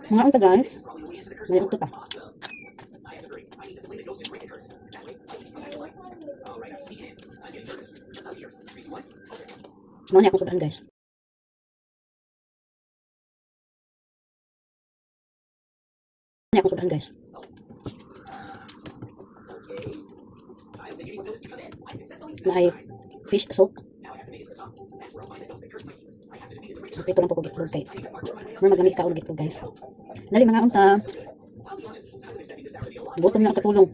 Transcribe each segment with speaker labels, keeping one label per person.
Speaker 1: Mga unta guys. May uto pa. Mga niya akong sobrang guys. Niya akong sobrang guys. May fish soup. Ito lang po kong gitlog kay. Mga magamit ka ulit gitlog guys. Dali mga unta. Buto niya ang katulong.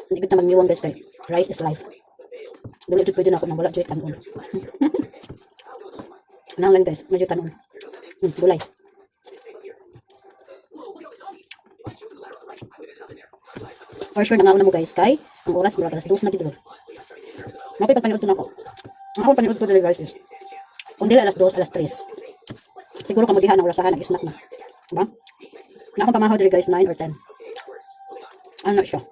Speaker 1: Hindi kita magniwan guys kay rice is life. Dali ito pwede na ako nang wala dyan kanon. Nang lang guys, medyo kanon. Gulay. For sure nangauna mo guys kay ang oras mura alas 2 na gid. Mapay pagpanood to nako. Ang ako panood ko dili guys is kung dili alas 2, alas 3. Siguro ka magdiha ng orasahan nag-snack na. Diba? Na akong pamahaw dili guys 9 or 10. I'm not sure.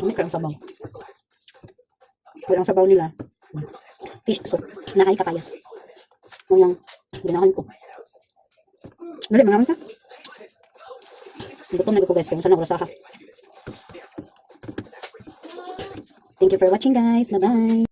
Speaker 1: Ano ka ang sabaw? Walang sabaw nila. Fish soup. Naay kapayas. Mo yung ginahan ko. Dali, mga ka. Gutom na ko guys. Kaya saan ako rasaha. Thank you for watching guys. Bye-bye.